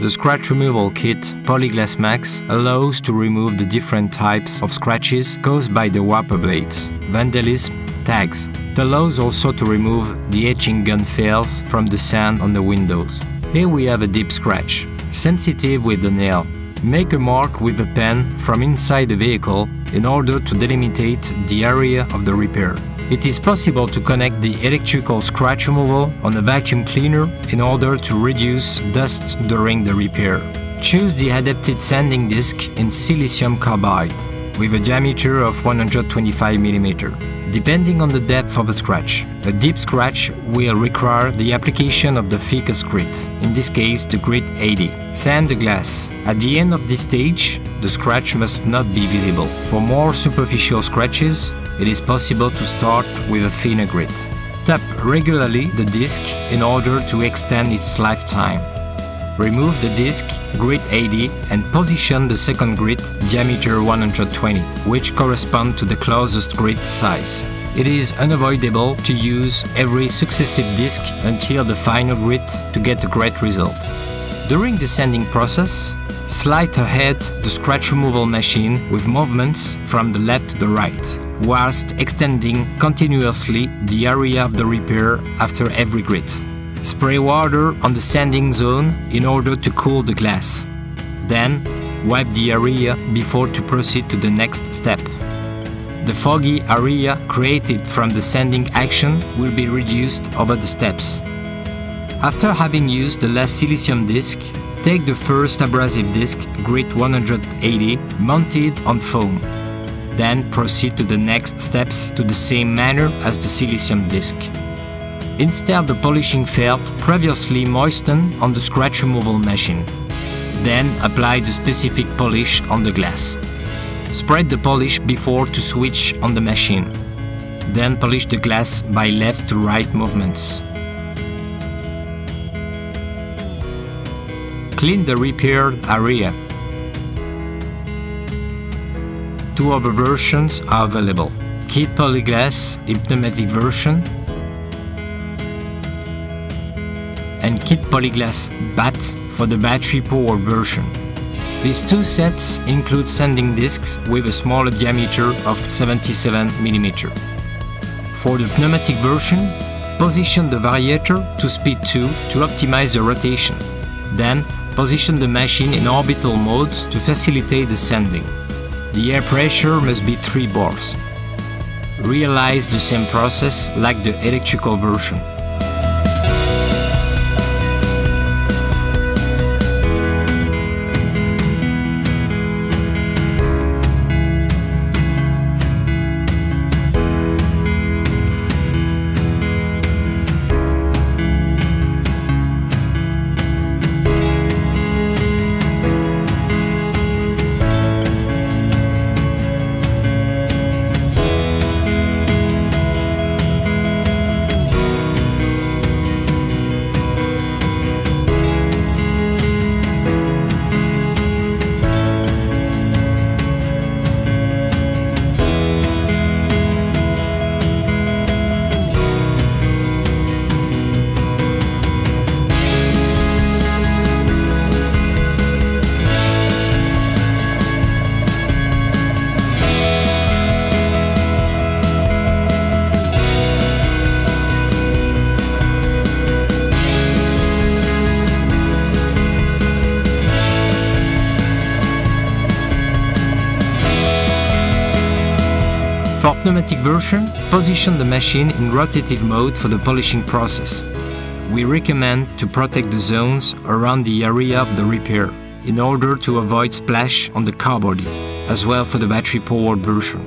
The scratch removal kit POLIGLASS-MAX allows to remove the different types of scratches caused by the wiper blades, vandalism, tags. It allows also to remove the etching gun fails from the sand on the windows. Here we have a deep scratch, sensitive with the nail. Make a mark with a pen from inside the vehicle in order to delimitate the area of the repair. It is possible to connect the electrical scratch removal on a vacuum cleaner in order to reduce dust during the repair. Choose the adapted sanding disc in silicium carbide with a diameter of 125 mm. Depending on the depth of the scratch, a deep scratch will require the application of the thickest grit, in this case the grit 80. Sand the glass. At the end of this stage, the scratch must not be visible. For more superficial scratches, it is possible to start with a thinner grit. Tap regularly the disc in order to extend its lifetime. Remove the disc, grit 80, and position the second grit, diameter 120, which correspond to the closest grit size. It is unavoidable to use every successive disc until the final grit to get a great result. During the sanding process, slide ahead the scratch removal machine with movements from the left to the right, whilst extending continuously the area of the repair after every grit. Spray water on the sanding zone in order to cool the glass. Then, wipe the area before to proceed to the next step. The foggy area created from the sanding action will be reduced over the steps. After having used the last silicium disc, take the first abrasive disc, grit 180, mounted on foam. Then proceed to the next steps to the same manner as the silicium disc. Install the polishing felt previously moistened on the scratch removal machine. Then apply the specific polish on the glass. Spread the polish before to switch on the machine. Then polish the glass by left to right movements. Clean the repaired area. Two other versions are available: KIT Polyglass, the pneumatic version, and KIT Polyglass BAT for the battery-powered version. These two sets include sanding discs with a smaller diameter of 77 mm. For the pneumatic version, position the variator to speed 2 to optimize the rotation. Then, position the machine in orbital mode to facilitate the sanding. The air pressure must be 3 bars. Realize the same process like the electrical version. For pneumatic version, position the machine in rotative mode for the polishing process. We recommend to protect the zones around the area of the repair in order to avoid splash on the car body, as well for the battery-powered version.